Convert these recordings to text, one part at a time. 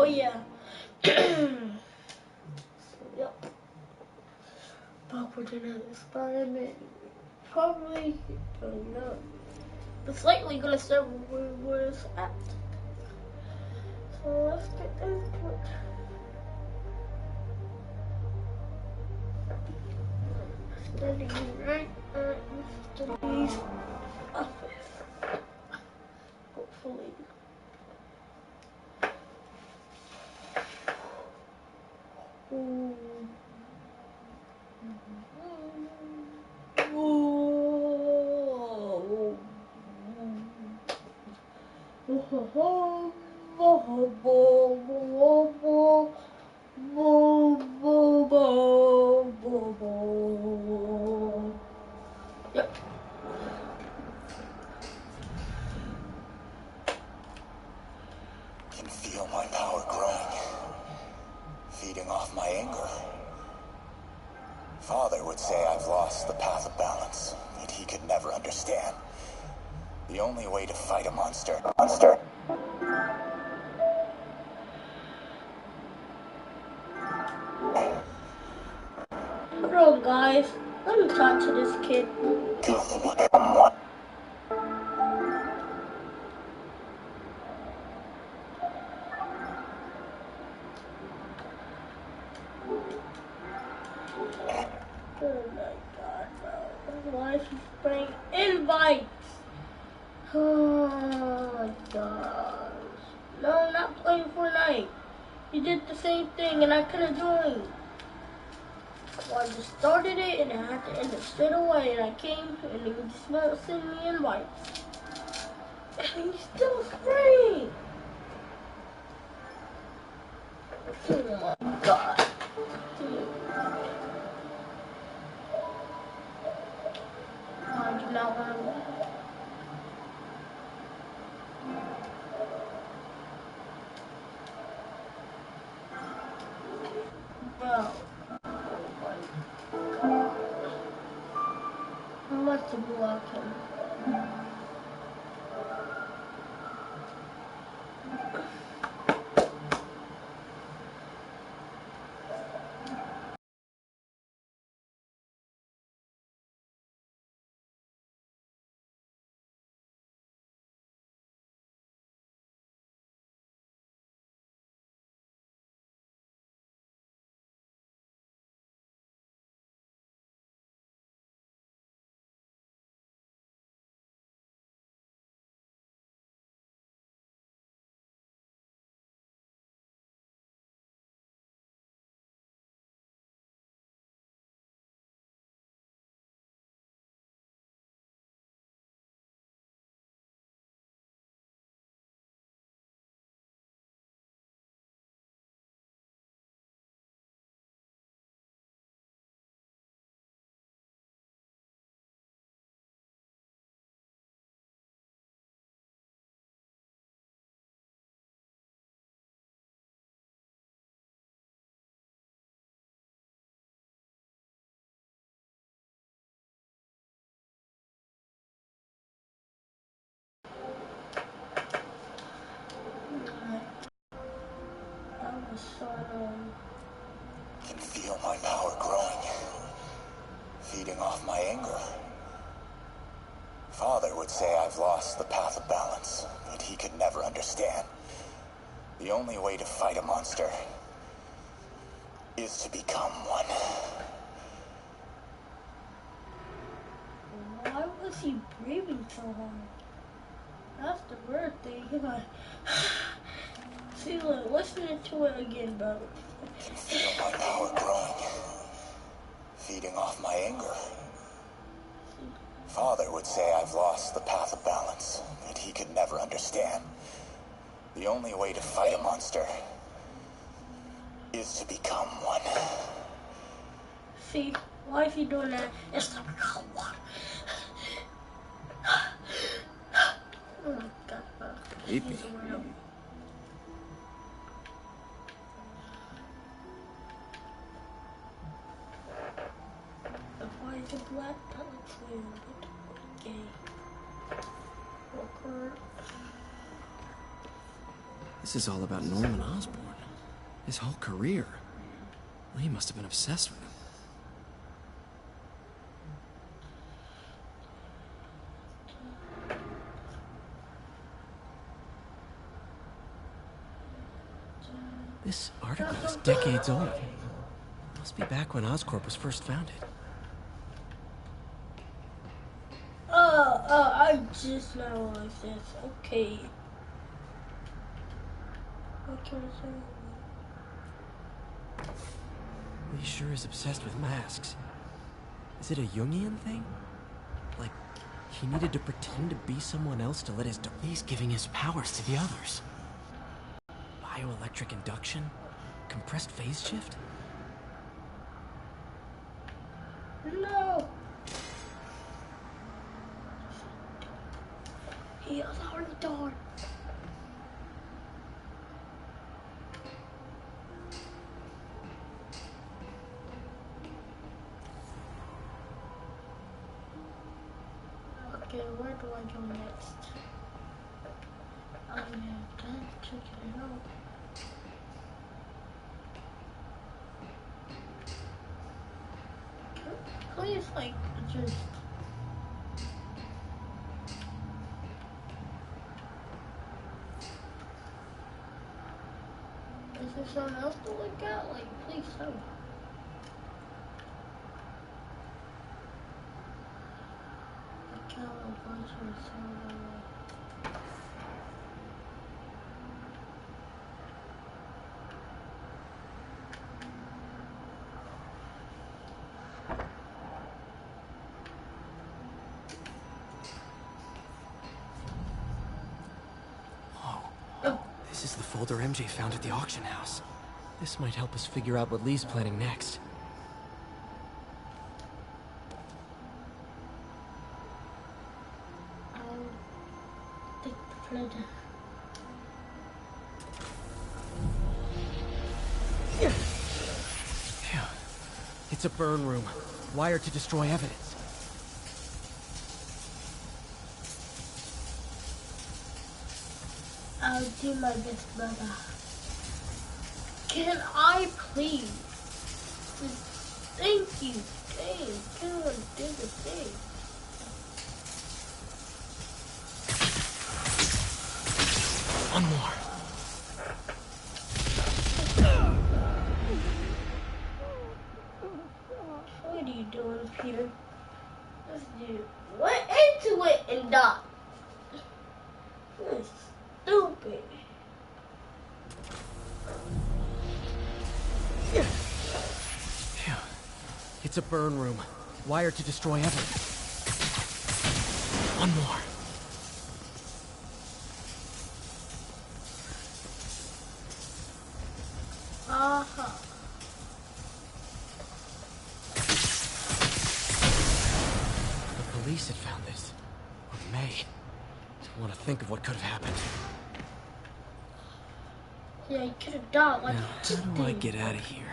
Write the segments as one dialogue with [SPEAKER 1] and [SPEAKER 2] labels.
[SPEAKER 1] yeah. So, yep. Backwards in experiment. Probably, it's likely gonna start where it's at. So let's get into it. Studying right studies office. Hopefully. Ooh. Yep.
[SPEAKER 2] Can feel my power growing, feeding off my anger. Father would say I've lost the path of balance, that he could never understand. The only way to fight a monster.
[SPEAKER 1] Hold on, guys. Let me talk to this kid. Oh my god, bro. Why is he spraying invites? Oh my gosh. No, I'm not playing Fortnite. He did the same thing and I couldn't join. Well, I just started it and I had to end it straight away and I came and he just sent me invites. And he's still spraying. Oh my god. I do not want to win. Bro. I want to block him.
[SPEAKER 2] Can feel my power growing, feeding off my anger. Father would say I've lost the path of balance, that he could never understand. The only way to fight a monster is to become one.
[SPEAKER 1] Why was he breathing so hard? That's the weird thing. He's like, see, look, listening to it again, bro.
[SPEAKER 2] Can feel my power growing, feeding off my anger. Father would say I've lost the path of balance, that he could never understand. The only way to fight a monster is to become one.
[SPEAKER 1] See, why is he doing that? It's to become one. Oh my god, bro.
[SPEAKER 3] Creepy.
[SPEAKER 1] Why is the black pellets weird? Gay. Walker.
[SPEAKER 3] This is all about Norman Osborn. His whole career. Well, he must have been obsessed with him. This article is decades old. Must be back when Oscorp was first founded.
[SPEAKER 1] I just now realized this. Okay. What can I say?
[SPEAKER 3] He sure is obsessed with masks. Is it a Jungian thing? Like, he needed to pretend to be someone else to let his... He's giving his powers to the others. Bioelectric induction? Compressed phase shift?
[SPEAKER 1] No! He has a heart door. Okay, where do I go next? Oh yeah, that's checking it out. Please, like, just... Is there something else to look at? Like, please tell me. I can't a bunch of sound.
[SPEAKER 3] This is the folder MJ found at the auction house. This might help us figure out what Lee's planning next.
[SPEAKER 1] I'll take the flood.
[SPEAKER 3] Phew. It's a burn room, wired to destroy evidence.
[SPEAKER 1] I'll do my best, brother. Can I please? Just thank you. Dang, do the thing.
[SPEAKER 3] One more.
[SPEAKER 1] What are you doing, Peter? This dude went into it and died. This is stupid.
[SPEAKER 3] Phew. It's a burn room, wired to destroy evidence. One more.
[SPEAKER 1] Uh-huh.
[SPEAKER 3] The police had found this. Or may. Don't want to think of what could have happened.
[SPEAKER 1] Yeah, he could have died like
[SPEAKER 3] Now,
[SPEAKER 1] this
[SPEAKER 3] how do I
[SPEAKER 1] thing.
[SPEAKER 3] get out of here?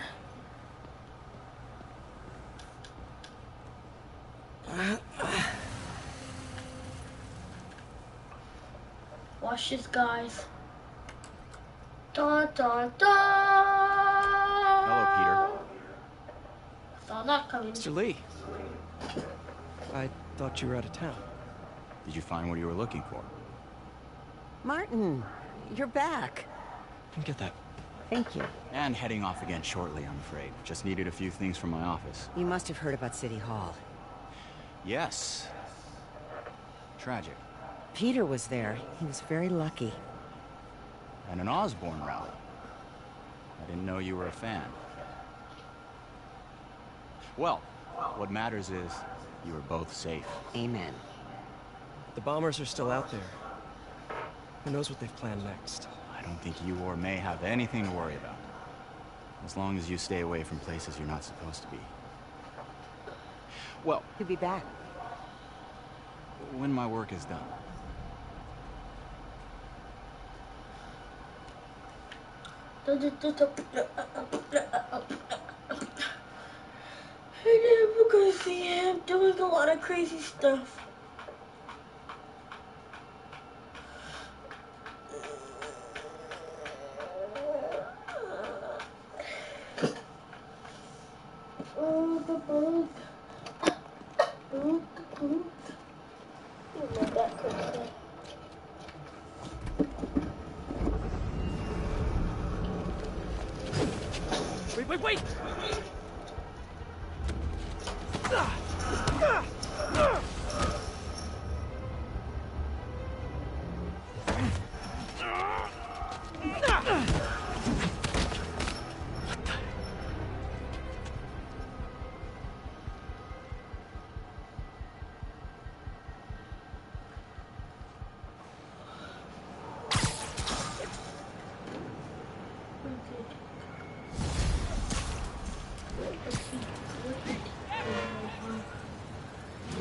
[SPEAKER 1] Watch this, guys. Da da da.
[SPEAKER 2] Hello, Peter.
[SPEAKER 1] Saw that coming.
[SPEAKER 3] Mr. Lee. I thought you were out of town.
[SPEAKER 2] Did you find what you were looking for?
[SPEAKER 4] Martin, you're back.
[SPEAKER 3] Didn't get that.
[SPEAKER 4] Thank you.
[SPEAKER 2] And heading off again shortly, I'm afraid. Just needed a few things from my office.
[SPEAKER 4] You must have heard about City Hall.
[SPEAKER 2] Yes. Tragic.
[SPEAKER 4] Peter was there. He was very lucky.
[SPEAKER 2] And an Osborn rally. I didn't know you were a fan. Well, what matters is you were both safe.
[SPEAKER 4] Amen.
[SPEAKER 3] The bombers are still out there. Who knows what they've planned next?
[SPEAKER 2] I don't think you or May have anything to worry about. As long as you stay away from places you're not supposed to be. Well,
[SPEAKER 4] He'll be back.
[SPEAKER 2] when my work is done.
[SPEAKER 1] I never gonna see him doing a lot of crazy stuff.
[SPEAKER 3] wait!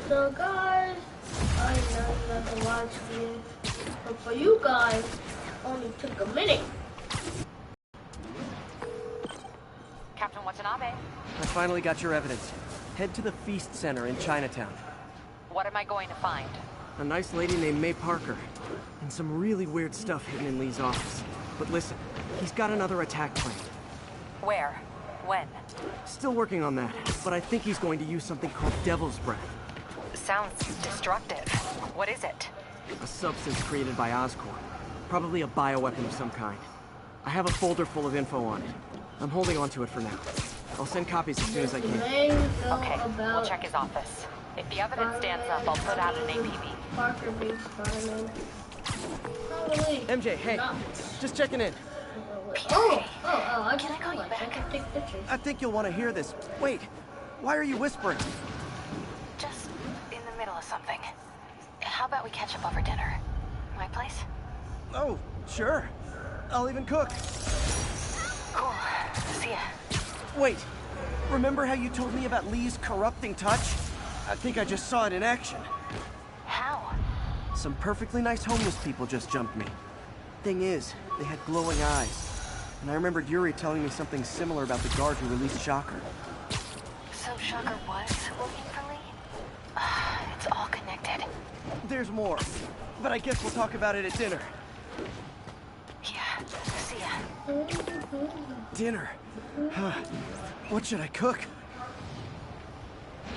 [SPEAKER 1] So guys, I know you got the live stream, but for you guys, only took a minute.
[SPEAKER 5] Captain Watanabe,
[SPEAKER 3] I finally got your evidence. Head to the Feast Center in Chinatown.
[SPEAKER 5] what am I going to find?
[SPEAKER 3] A nice lady named May Parker, and some really weird stuff hidden in Lee's office. But listen, he's got another attack planned.
[SPEAKER 5] Where? When?
[SPEAKER 3] Still working on that, but I think he's going to use something called Devil's Breath.
[SPEAKER 5] Sounds destructive. What is it?
[SPEAKER 3] A substance created by Oscorp. Probably a bioweapon of some kind. I have a folder full of info on it. I'm holding on to it for now. I'll send copies as soon as I can.
[SPEAKER 5] Okay, we'll check his office. If the evidence stands up, I'll put out an APB.
[SPEAKER 1] Parker being Spider-Man. Not really.
[SPEAKER 3] MJ, hey,
[SPEAKER 1] Not-
[SPEAKER 3] just checking in.
[SPEAKER 1] I
[SPEAKER 5] Can I call you back?
[SPEAKER 1] I can take pictures.
[SPEAKER 3] I think you'll want to hear this. Wait, why are you whispering?
[SPEAKER 5] Just in the middle of something. How about we catch up over dinner? My place?
[SPEAKER 3] Oh, sure. I'll even cook.
[SPEAKER 5] Cool. See ya.
[SPEAKER 3] Wait, remember how you told me about Lee's corrupting touch? I think I just saw it in action.
[SPEAKER 5] How?
[SPEAKER 3] Some perfectly nice homeless people just jumped me. Thing is, they had glowing eyes. And I remembered Yuri telling me something similar about the guard who released Shocker.
[SPEAKER 5] So Shocker was looking for Lee? It's all connected.
[SPEAKER 3] There's more, but I guess we'll talk about it at dinner.
[SPEAKER 5] Yeah, see ya.
[SPEAKER 3] Dinner? What should I cook?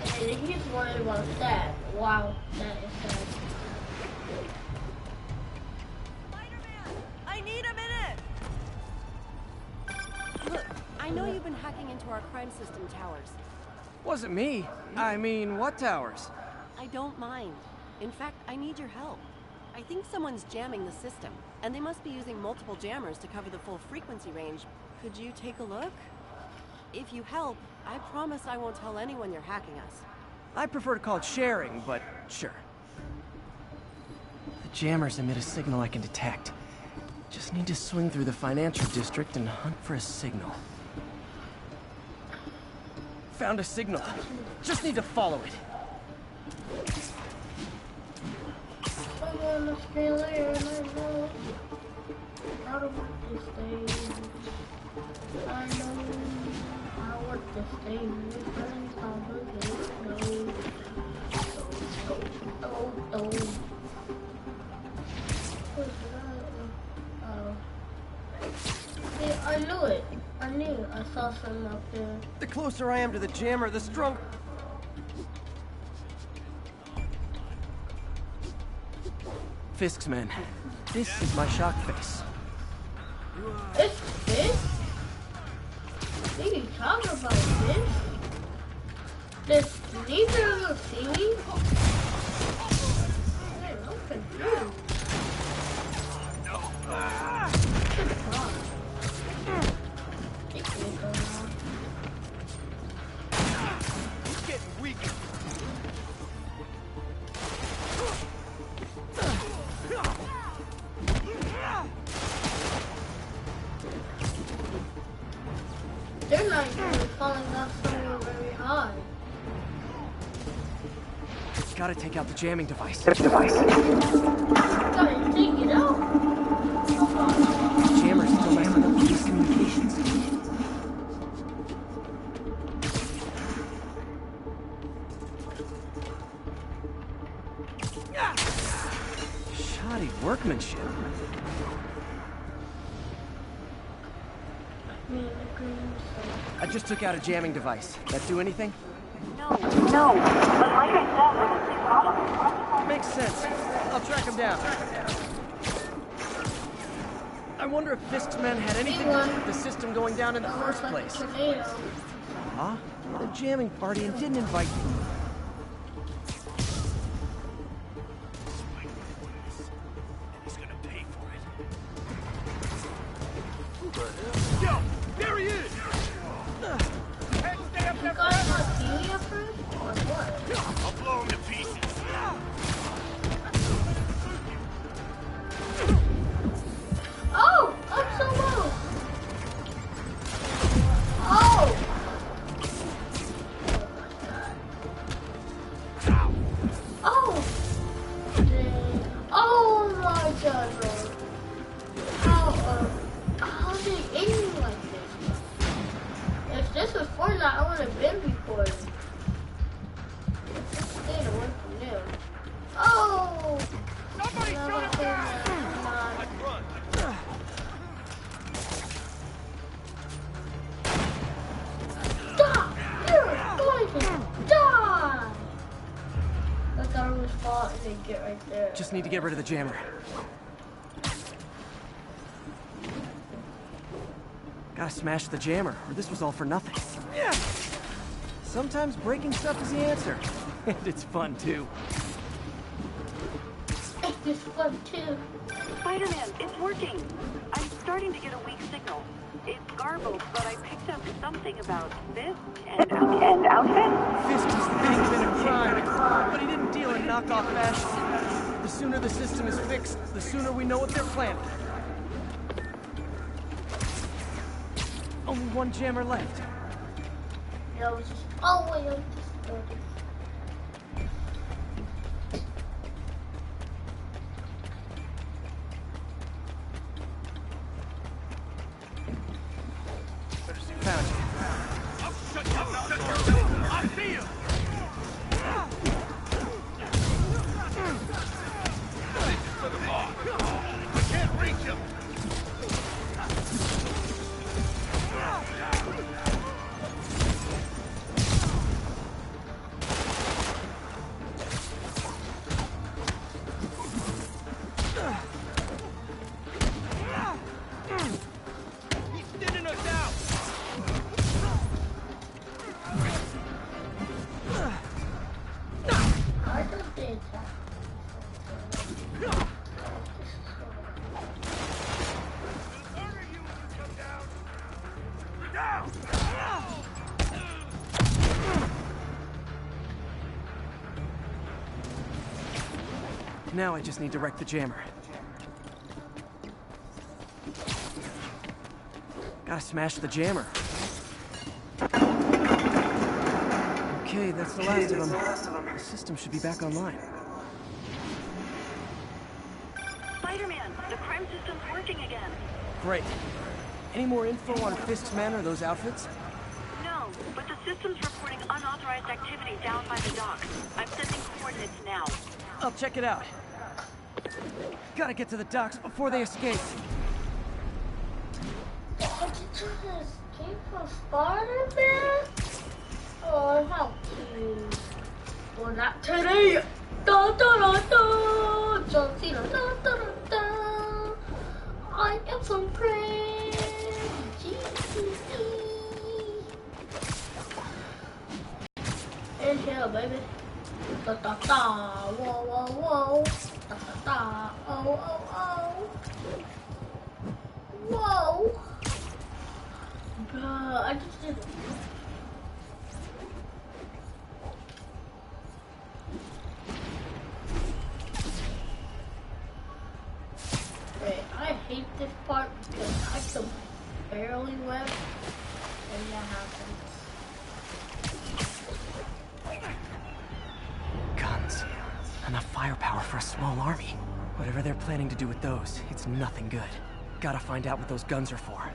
[SPEAKER 1] And if he's worried about that, wow, that is sad.
[SPEAKER 6] I need a minute! Look, I know you've been hacking into our crime system towers.
[SPEAKER 3] Wasn't me. I mean, what towers?
[SPEAKER 6] I don't mind. In fact, I need your help. I think someone's jamming the system, and they must be using multiple jammers to cover the full frequency range. Could you take a look? If you help, I promise I won't tell anyone you're hacking us.
[SPEAKER 3] I prefer to call it sharing, but sure. The jammers emit a signal I can detect. Just need to swing through the financial district and hunt for a signal. Found a signal. Just need to follow it.
[SPEAKER 1] I'm on Australia and I know how to work this thing. I know how to work this thing. Friends, how to go. Yeah, I knew it. I knew. I saw something up there.
[SPEAKER 3] The closer I am to the jammer, the stronger. Fisk's men. This is my shock face.
[SPEAKER 1] It's this? What are you talking about, this? Does neither of us see me? I'm confused.
[SPEAKER 3] Getting weak.
[SPEAKER 1] They're not even falling off somewhere very high.
[SPEAKER 3] Gotta take out the jamming device.
[SPEAKER 1] Gotta take it out.
[SPEAKER 3] The jammer's still messing up these communications. Shoddy workmanship. I just took out a jamming device. That do anything?
[SPEAKER 5] No. But like I said, there was a problem.
[SPEAKER 3] Makes sense. I'll track him down. I wonder if Fisk's men had anything to do with the system going down in the first place.
[SPEAKER 1] Tornado.
[SPEAKER 3] Huh? At a jamming party and didn't invite me.
[SPEAKER 7] He's gonna pay for it.
[SPEAKER 8] Yo, there he is!
[SPEAKER 1] You guys want helium fruit or what?
[SPEAKER 7] I'll blow him to pieces.
[SPEAKER 1] Oh! I'm so low! Oh! Oh! Dang. Oh my god, bro. How are they aiming like this? If this was Fortnite, I would have been before. Just stayed away from them. Oh!
[SPEAKER 8] Somebody
[SPEAKER 1] No,
[SPEAKER 8] shut him down!
[SPEAKER 1] come on.
[SPEAKER 8] Let's run.
[SPEAKER 1] Stop! You're going to die! I thought it was fault and they get right there.
[SPEAKER 3] Just need to get rid of the jammer. Gotta smash the jammer, or this was all for nothing. Yeah. Sometimes breaking stuff is the answer. And it's fun, too.
[SPEAKER 1] It's fun too.
[SPEAKER 9] Spider-Man, it's working. I'm starting to get a weak signal. It's garbled, but I picked up something about Fisk and outfit.
[SPEAKER 3] Fisk is the kingpin of crime, but he didn't deal in knockoff fashion. The sooner the system is fixed, the sooner we know what they're planning. Only one jammer left.
[SPEAKER 1] Yeah, I was just, oh wait, I just started.
[SPEAKER 3] Found you.
[SPEAKER 8] I'll shut you up. I'll see you. I can't reach him. He's thinning us out.
[SPEAKER 1] I just did that.
[SPEAKER 3] Now I just need to wreck the jammer. Gotta smash the jammer. Okay, that's the last of them. The system should be back online.
[SPEAKER 9] Spider-Man, the crime system's working again.
[SPEAKER 3] Great. Any more info on Fisk's men or those outfits?
[SPEAKER 9] No, but the system's reporting unauthorized activity down by the docks. I'm sending coordinates now.
[SPEAKER 3] I'll check it out. Gotta get to the docks before they escape.
[SPEAKER 1] Did you just escape from Spider-Man? Oh, how cute. Well, not today. Da da da da. John Cena. Da da da da. I am so pretty. Inhale, baby. Da da da. Whoa, whoa, whoa. Da da da. Oh, oh, oh. Whoa. I just did it. Wait, I hate this part because I can barely web and that happens.
[SPEAKER 3] Guns. Enough firepower for a small army. Whatever they're planning to do with those, it's nothing good. Gotta find out what those guns are for.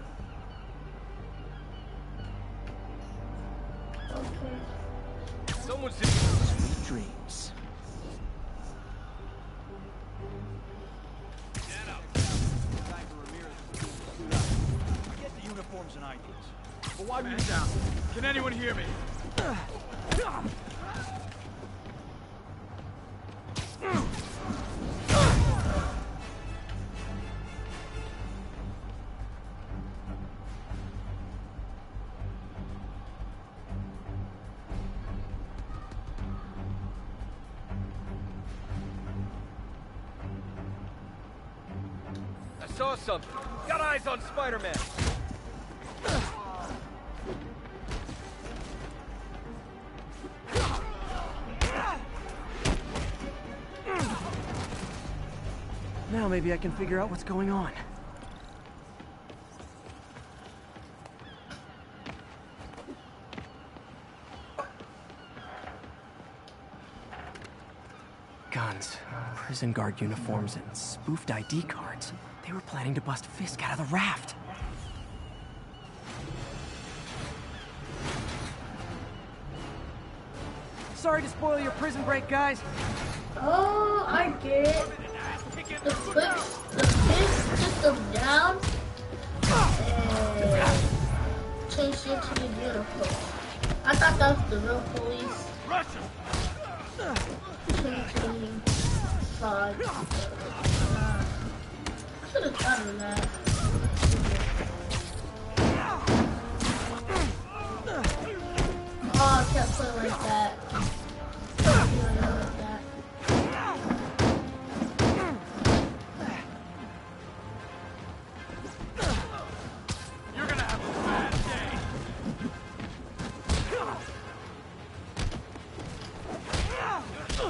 [SPEAKER 1] Okay.
[SPEAKER 8] Someone's in.
[SPEAKER 3] Sweet dreams.
[SPEAKER 8] Get up. Get the uniforms and IDs. But why were you down? Can anyone hear me? saw something. Got eyes on Spider-Man.
[SPEAKER 3] Now maybe I can figure out what's going on. Guns, prison guard uniforms, and spoofed ID cards. They were planning to bust Fisk out of the raft. Sorry to spoil your prison break, guys.
[SPEAKER 1] Oh, I get it. The Fisk took them down and changed into the uniform. I thought that was the real police. Changing sides. I should have done that. Oh, I can't put it like that. Can't do it like that.
[SPEAKER 8] You're gonna have a bad day.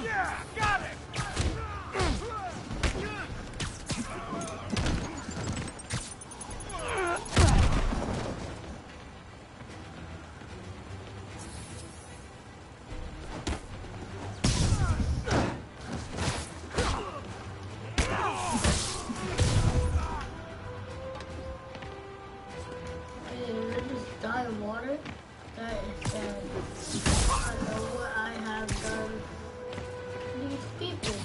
[SPEAKER 8] Yeah, got it.
[SPEAKER 1] Water. That is sad. I know what I have done to these people.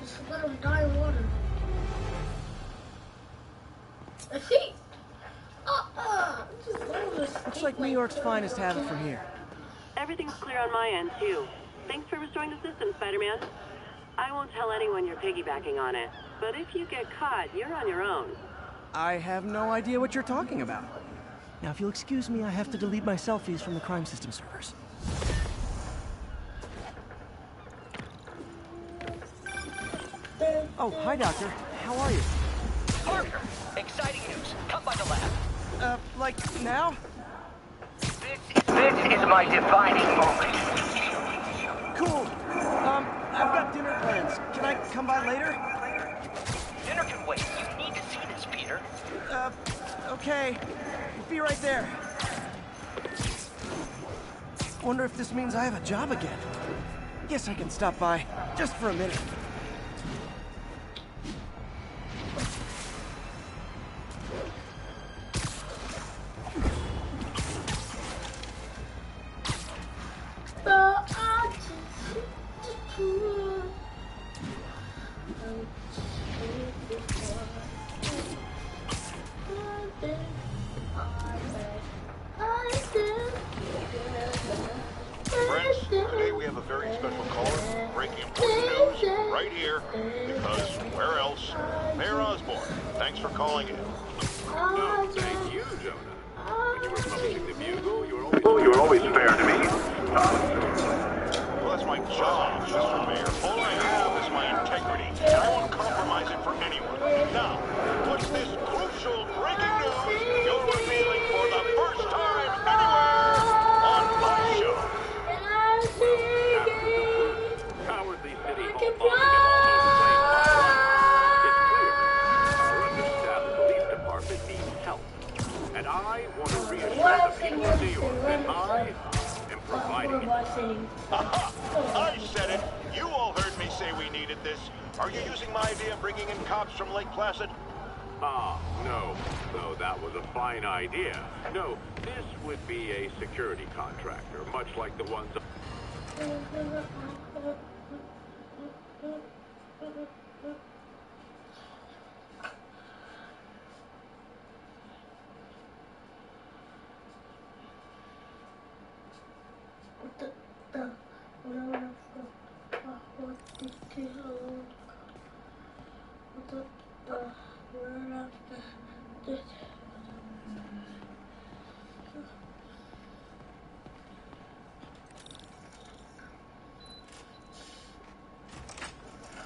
[SPEAKER 1] Just let them die in water. See? Just let them escape.
[SPEAKER 3] Looks like New York's finest have it from here.
[SPEAKER 9] Everything's clear on my end, too. Thanks for restoring the system, Spider-Man. I won't tell anyone you're piggybacking on it, but if you get caught, you're on your own.
[SPEAKER 3] I have no idea what you're talking about. Now, if you'll excuse me, I have to delete my selfies from the crime system servers. Oh, hi, Doctor. How are you?
[SPEAKER 10] Parker, exciting news. Come by the lab.
[SPEAKER 3] Like now?
[SPEAKER 10] This is my defining moment.
[SPEAKER 3] Cool. I've got dinner plans. Can I come by later?
[SPEAKER 10] Dinner can wait. You need to see this, Peter.
[SPEAKER 3] Okay. Be right there. Wonder if this means I have a job again. Guess I can stop by, just for a minute.
[SPEAKER 11] Today we have a very special caller breaking important news right here, because where else? Mayor Osborn, thanks for calling in.
[SPEAKER 7] No, thank you, Jonah. When you were publishing the Bugle, you
[SPEAKER 11] were always fair to me. Well, that's my job, Mr. Mayor. All I have is my integrity, and I won't compromise it for anyone. Now, what's this crucial breaking news you're revealing for the first time anywhere on my show?
[SPEAKER 7] Cowardly City Hall bombing and all those claims. It's clear our understaffed police department needs help. And I want to reassure the people of New York that I am providing it.
[SPEAKER 11] Aha! I said it! You all heard me say we needed this. Are you using my idea of bringing in cops from Lake Placid?
[SPEAKER 7] No. Though that was a fine idea. No, this would be a security contractor, much like the ones...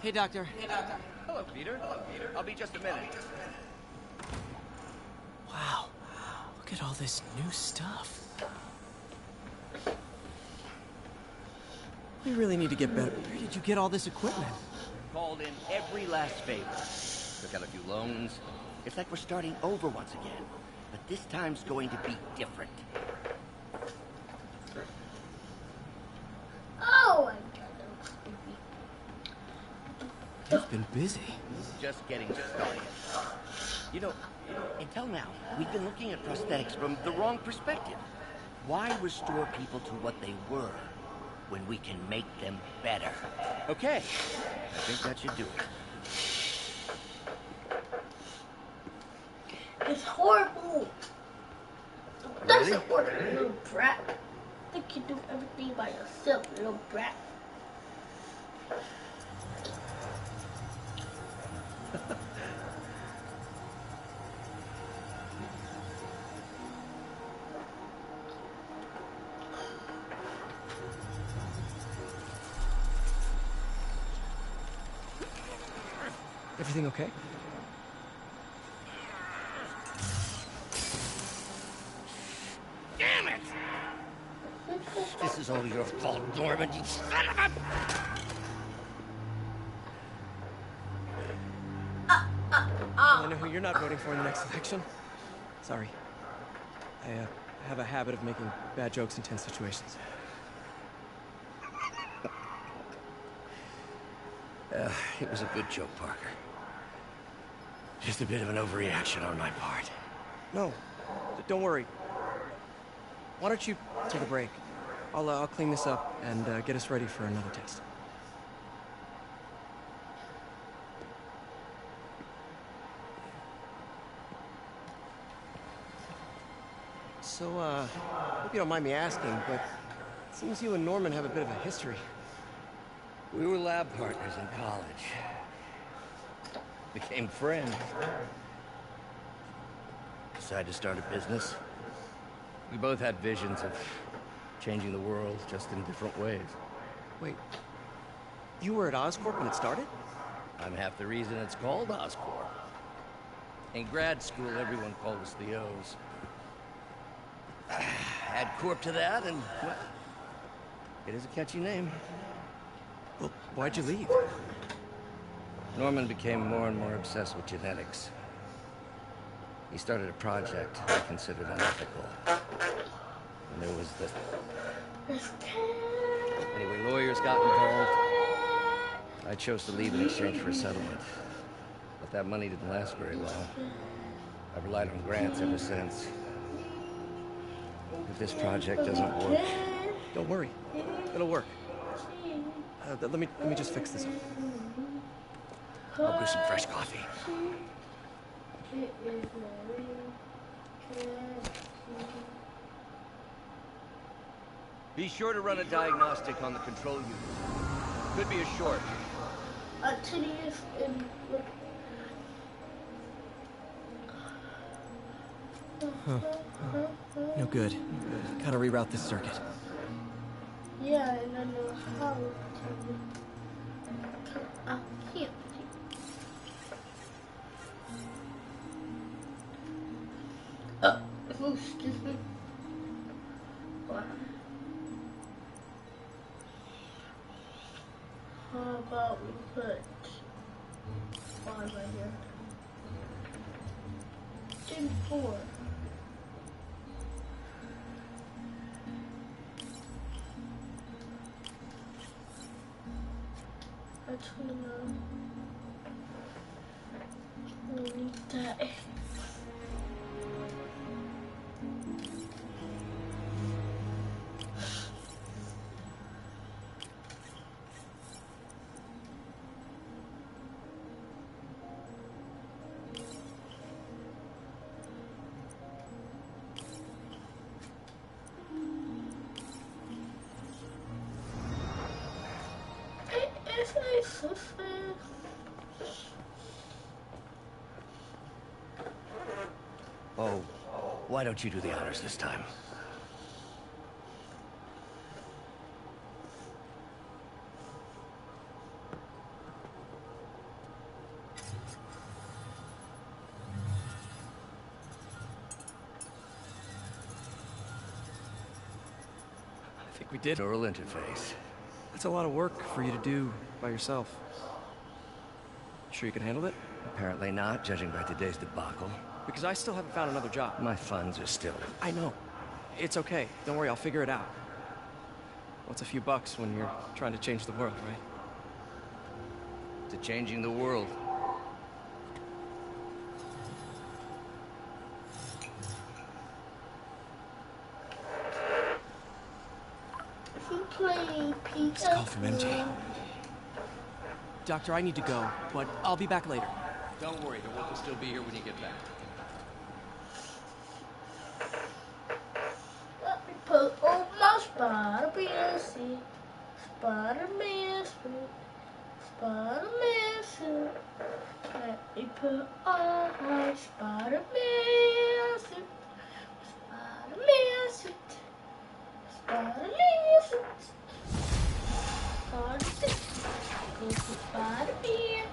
[SPEAKER 3] Hey, Doctor.
[SPEAKER 10] Hello, Hello, Peter. I'll be just a minute.
[SPEAKER 3] Wow. Look at all this new stuff. We really need to get better. Where did you get all this equipment?
[SPEAKER 10] Called in every last favor. Took out a few loans. It's like we're starting over once again. But this time's going to be different.
[SPEAKER 1] Oh my god, that looks creepy.
[SPEAKER 3] You've been busy.
[SPEAKER 10] Just getting started. You know, until now, we've been looking at prosthetics from the wrong perspective. Why restore people to what they were when we can make them better? Okay, I think that should do it.
[SPEAKER 1] It's horrible.
[SPEAKER 10] Really?
[SPEAKER 1] That's horrible, little brat. I think you do everything by yourself, little brat.
[SPEAKER 3] Everything okay?
[SPEAKER 10] Damn it! This is all your fault, Norman, you son of a...
[SPEAKER 3] I know who you're not voting for in the next election. Sorry. I have a habit of making bad jokes in tense situations.
[SPEAKER 10] It was a good joke, Parker. Just a bit of an overreaction on my part.
[SPEAKER 3] No, don't worry. Why don't you take a break? I'll clean this up and get us ready for another test. So, hope you don't mind me asking, but it seems you and Norman have a bit of a history.
[SPEAKER 10] We were lab partners in college. Became friends. Decided to start a business. We both had visions of changing the world, just in different ways.
[SPEAKER 3] Wait, you were at Oscorp when it started?
[SPEAKER 10] I'm half the reason it's called Oscorp. In grad school, everyone called us the O's. Add Corp to that, and, well, it is a catchy name.
[SPEAKER 3] Well, why'd you leave?
[SPEAKER 10] Norman became more and more obsessed with genetics. He started a project I considered unethical. And there was the... Anyway, lawyers got involved. I chose to leave in exchange for a settlement. But that money didn't last very long. I've relied on grants ever since. If this project doesn't work...
[SPEAKER 3] Don't worry. It'll work. Let me just fix this up.
[SPEAKER 10] I'll brew some fresh coffee. Be sure to run a diagnostic on the control unit. Could be a short.
[SPEAKER 1] Tedious and...
[SPEAKER 3] No good. Gotta reroute this circuit.
[SPEAKER 1] Yeah, and I know how to... I can't. Oh, excuse me. What? How about we put 5 right here? And 4. Actually, no. We need that.
[SPEAKER 10] Oh, why don't you do the honors this time?
[SPEAKER 3] We did?
[SPEAKER 10] Neural interface.
[SPEAKER 3] That's a lot of work for you to do by yourself. Sure you can handle it?
[SPEAKER 10] Apparently not, judging by today's debacle.
[SPEAKER 3] Because I still haven't found another job.
[SPEAKER 10] My funds are still...
[SPEAKER 3] I know. It's okay. Don't worry, I'll figure it out. What's a few bucks when you're trying to change the world, right?
[SPEAKER 10] To changing the world.
[SPEAKER 3] It's a call from MJ. Doctor, I need to go, but I'll be back later.
[SPEAKER 12] Don't worry, the work will still be here when you get back.
[SPEAKER 1] Let me put on my Spider-Man suit. Spider-Man suit. Spider-Man suit. Let me put on my Spider-Man suit. Spider-Man suit. Spider-Man suit. Spider-Man suit. Go to Spider-Man.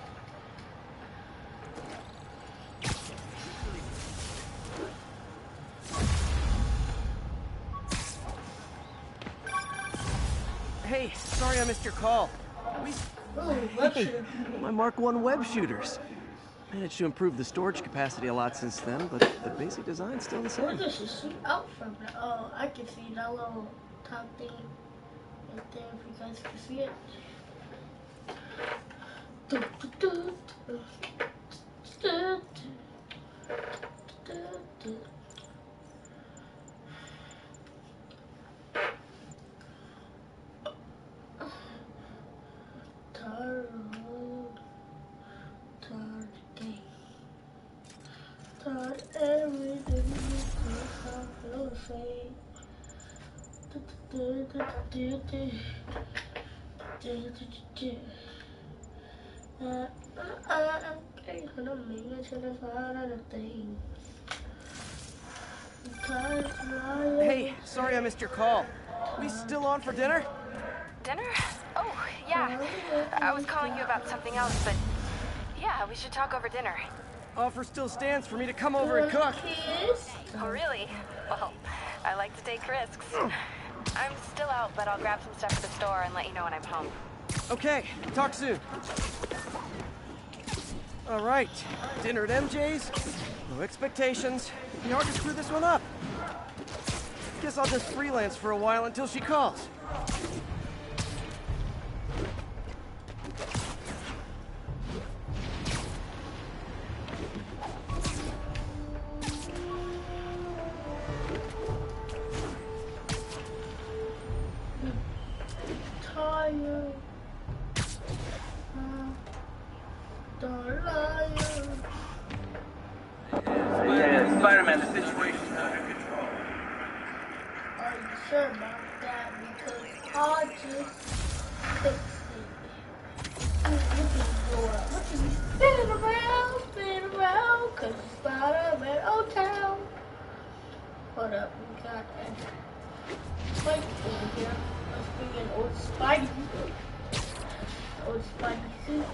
[SPEAKER 3] Hey, sorry I missed your call. Hey, my Mark I web shooters. Managed to improve the storage capacity a lot since then, but the basic design's still the
[SPEAKER 1] Where
[SPEAKER 3] same.
[SPEAKER 1] does it shoot out from? Oh, I can see that little top thing right there if you guys can see it.
[SPEAKER 3] Hey, sorry I missed your call. We still on for dinner?
[SPEAKER 5] Dinner? Oh, yeah. I was calling you about something else, but yeah, we should talk over dinner.
[SPEAKER 3] Offer still stands for me to come over and cook.
[SPEAKER 5] Oh, really? Well, I like to take risks. I'm still out, but I'll grab some stuff at the store and let you know when I'm home.
[SPEAKER 3] Okay, talk soon. All right, dinner at MJ's. No expectations. It'd be hard to screw this one up. Guess I'll just freelance for a while until she calls.
[SPEAKER 12] Spider-Man, the situation's under control.
[SPEAKER 1] Are you sure about that? Because I just fixed it. Look at me spin around, cause Spider-Man old town. Hold up, we got a Spike over here. Let's bring in old Spidey. Old Spidey suit.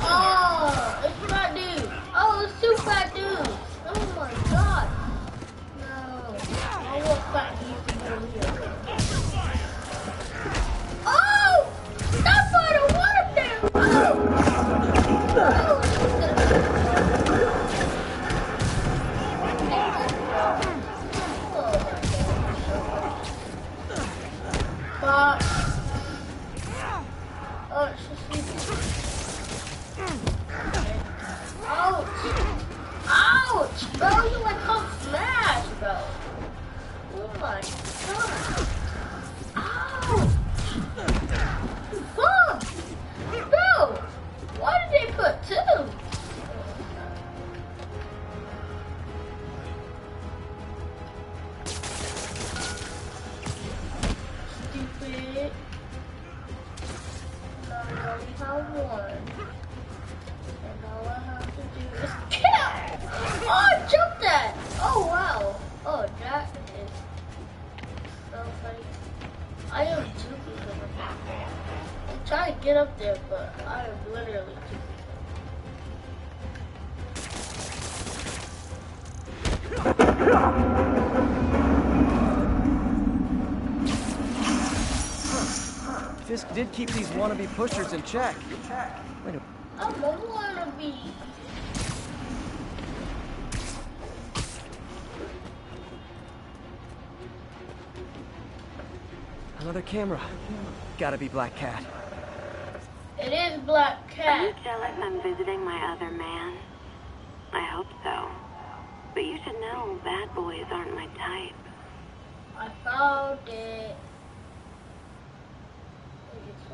[SPEAKER 1] Oh, it's fat dude. Oh, it's two fat dudes. Oh my god. No. I want fat dudes over here. Oh! That's why I don't want him there. Oh, it's just ouch! Ouch! Bro, you like Hulk smash, bro. Oh my god. Ouch! Fuck! Bro! Why did they put two? Stupid. Now we only have one. And all I have to do is kill! Oh, I jumped that! Oh, wow. Oh, that is so funny. I am jumping over here. I'm trying to get up there, but I am literally jumping.
[SPEAKER 3] Fisk did keep these wannabe pushers in check. Wait a...
[SPEAKER 1] I'm a wannabe.
[SPEAKER 3] Another camera. Gotta be Black Cat.
[SPEAKER 1] It is Black
[SPEAKER 9] Are
[SPEAKER 1] Cat.
[SPEAKER 9] you jealous I'm visiting my other man? I hope so. But you should know bad boys aren't my type.
[SPEAKER 1] I found it.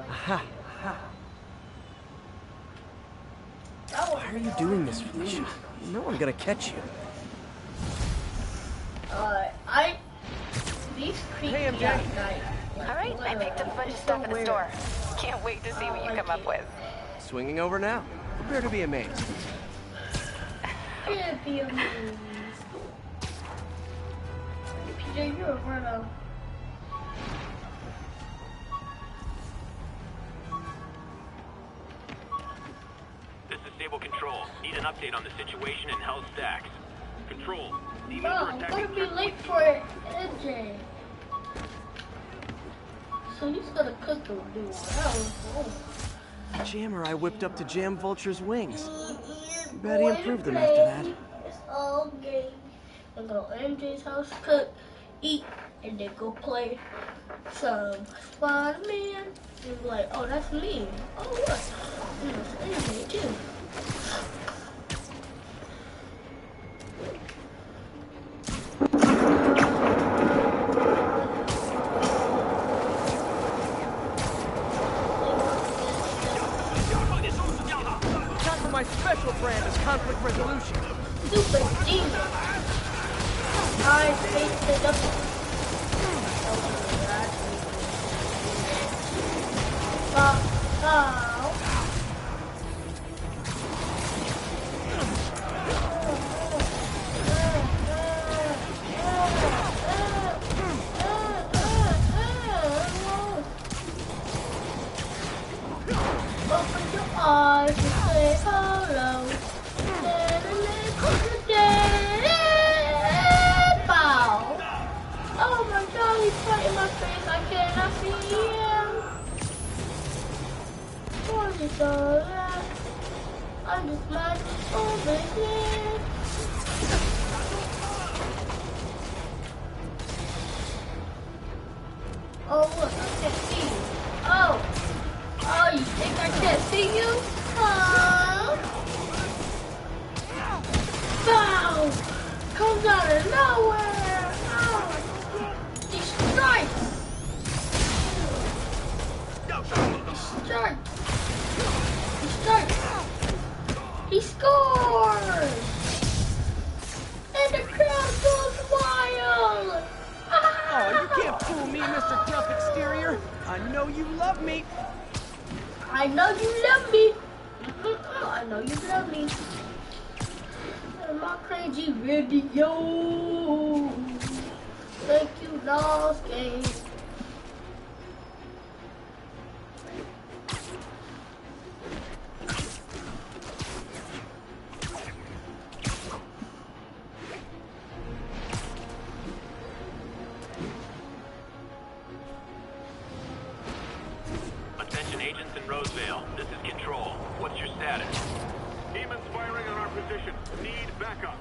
[SPEAKER 3] Aha. Why are you doing this, Felicia? You know I'm gonna catch you.
[SPEAKER 1] These creepy
[SPEAKER 3] Hey, MJ.
[SPEAKER 1] at night.
[SPEAKER 5] All right, I picked up a bunch of stuff at the store. Can't wait to see what you come up with.
[SPEAKER 3] Swinging over now. Prepare to be amazed.
[SPEAKER 1] Can't be amazed. Peter, you're a weirdo.
[SPEAKER 7] This is Stable Control. Need an update on the situation in Hell's Stacks. Control. Demons
[SPEAKER 1] No,
[SPEAKER 7] are
[SPEAKER 1] I'm
[SPEAKER 7] attacking
[SPEAKER 1] gonna be late for it, MJ. So he's gonna cook the new one.
[SPEAKER 3] Jammer I whipped up to jam Vulture's wings. Bet he improved them after that.
[SPEAKER 1] It's all game. I'm gonna go to MJ's house, cook, eat, and then go play some Spider-Man. And be like, oh, that's me. Oh, look. It's MJ too.
[SPEAKER 3] Time for my special brand of conflict resolution.
[SPEAKER 1] Super demon. I face the double. Open your eyes and say hello. Bow. Oh my God, he's right in my face. I cannot see him. What is all that? I'm just mad over here. Oh look, I can't see you. Oh, you think I can't see you? Bow! Comes out of nowhere! Oh, he strikes! He scores! And the crowd goes wild!
[SPEAKER 3] Oh, you can't fool me, Mr. Gruff Exterior. I know you love me.
[SPEAKER 1] I know you love me. I know you love me. My crazy radio. Thank you, Lost Game.
[SPEAKER 7] Attention agents in Rosevale. This is Control. What's your status? Demons firing on our position. Need backup.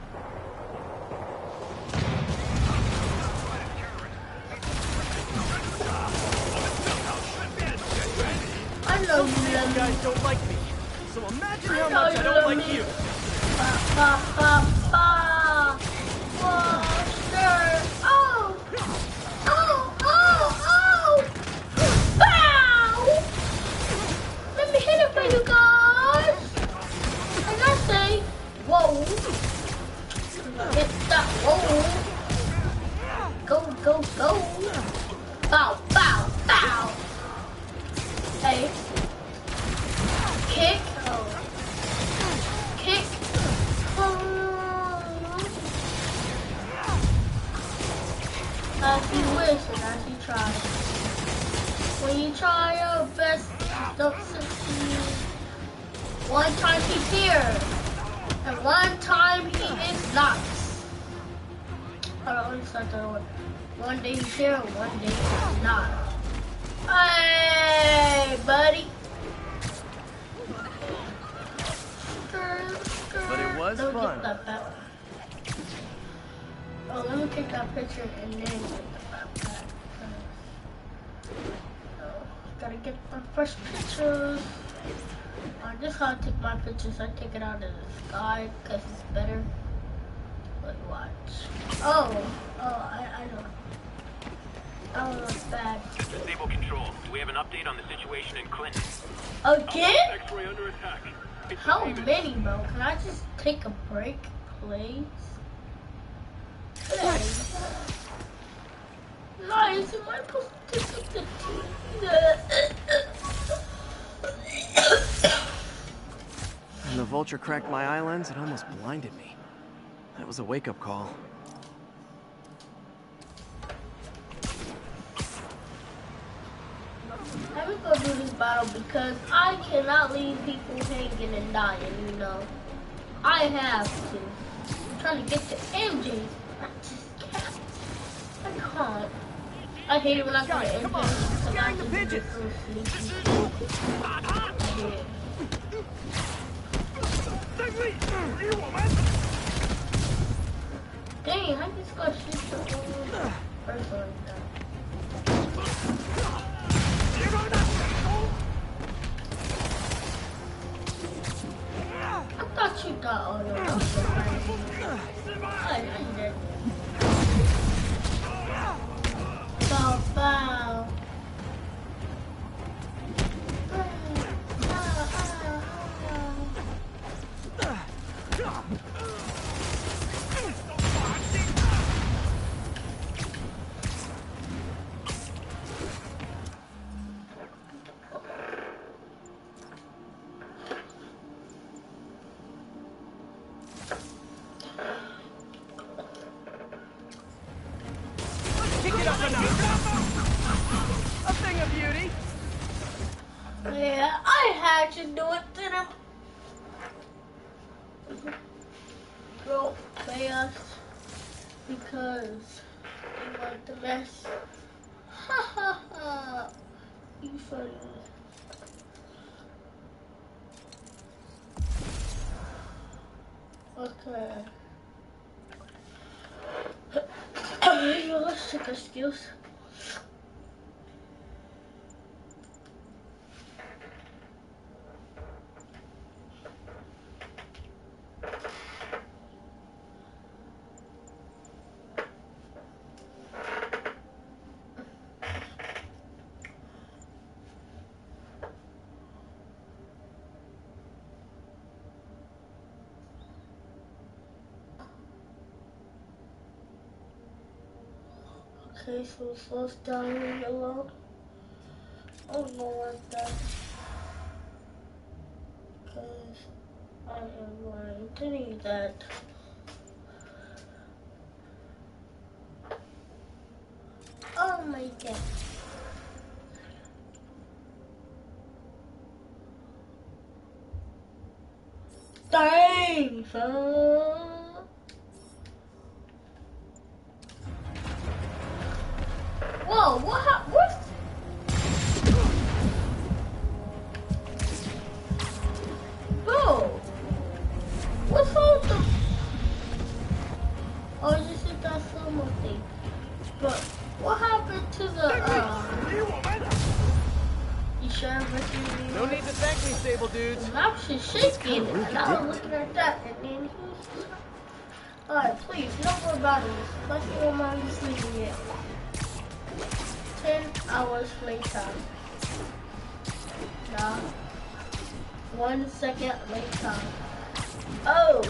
[SPEAKER 1] I know you love
[SPEAKER 3] You
[SPEAKER 1] me.
[SPEAKER 3] guys don't like me. So imagine how much I don't like you.
[SPEAKER 1] Monster. Oh! Bow! Let me hit it for you guys. And I say, whoa. Hit that whoa. Go, go, go. Bow, bow, bow. Hey. Kick. Oh. Kick. As you wish and as you try. When you try your best, you don't succeed. One time he's here, and one time he is not. don't start that one. One day he's here, one day he's not. Hey, buddy.
[SPEAKER 3] But it was fun.
[SPEAKER 1] Oh, let me take that picture and then get the backpack. Gotta get my first pictures. This is how I take my pictures. I take it out of the sky because it's better. But watch. Oh, I know. That one was bad.
[SPEAKER 7] Disable control. Do we have an update on the situation in Clinton?
[SPEAKER 1] Again?
[SPEAKER 7] X-ray under attack.
[SPEAKER 1] How many, bro? Can I just take a break, please? Nice. Am I supposed to take the
[SPEAKER 3] When the vulture cracked my eye lens, it almost blinded me. That was a wake-up call.
[SPEAKER 1] Let me go do this battle because I cannot leave people hanging and dying, you know. I have to. I'm trying to get to MJ. I just can't. I can't. I hate it when I go to MJ because I just get so sneaky. Yeah. Dang, I just got shit to person like that. I thought you got all your I did. Bow, bow. Yeah, I had to do it to them. Go chaos because they want the mess. Ha ha ha. You funny. Okay. Let's check our skills. Okay, so it slows down a little. I don't know what that. Because I am going to need that. Oh my god. Dang, son. Whoa, what? Bro, what's wrong with the... Oh, you just hit that slow-mo thing. But what happened to the, You sure everything?
[SPEAKER 3] No need to thank me, Sable dudes.
[SPEAKER 1] The map's just shaking, and I was looking at that, and then he was... Alright, please, no more battles. Let's go on my sleeping yet. 10 hours later. Nah. 1 second later. Oh!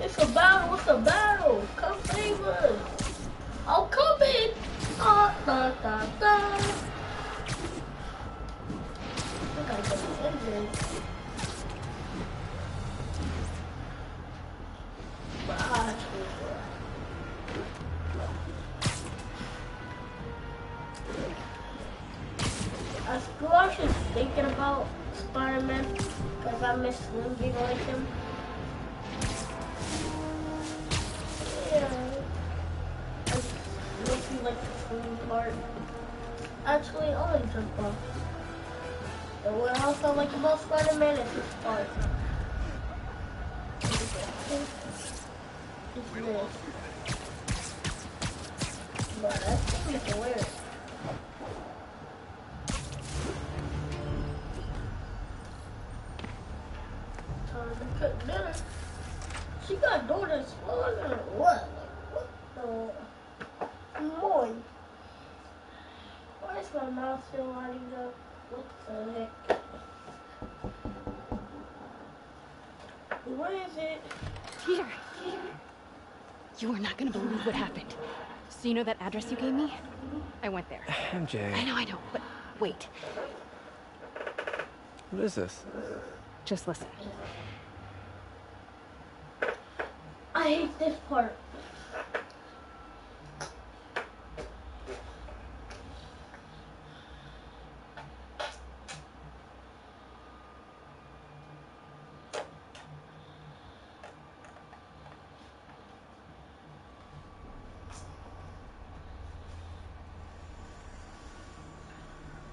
[SPEAKER 1] It's a battle! It's a battle! Come save us! I'll come in! Da da da da! I gotta get the engine. But I actually I was just thinking about Spider-Man because I miss being like him. Yeah. I part. Actually, I'll jump off. It will also like the most Spider-Man at this part. It's this. But that thing is weird. Time to cook dinner. She got door that's flowing or what? Like, what the? Boy. Why is my mouth still lighting up? What the heck? Where is it?
[SPEAKER 13] Peter! You are not gonna believe what happened. So you know that address you gave me? I went there.
[SPEAKER 3] MJ.
[SPEAKER 13] I know, but wait.
[SPEAKER 3] What is this?
[SPEAKER 13] Just listen.
[SPEAKER 1] I hate this part.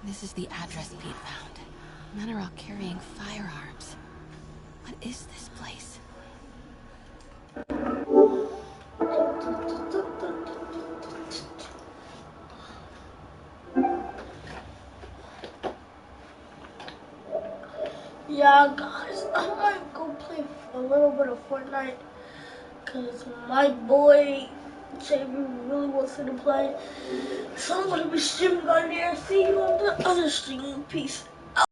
[SPEAKER 13] This is the address Pete found. Men are all carrying firearms. What is this place?
[SPEAKER 1] Yeah, guys, I might go play a little bit of Fortnite because my boy Xavier really wants to play. So I'm going to be streaming on there. See you on the other stream. Peace.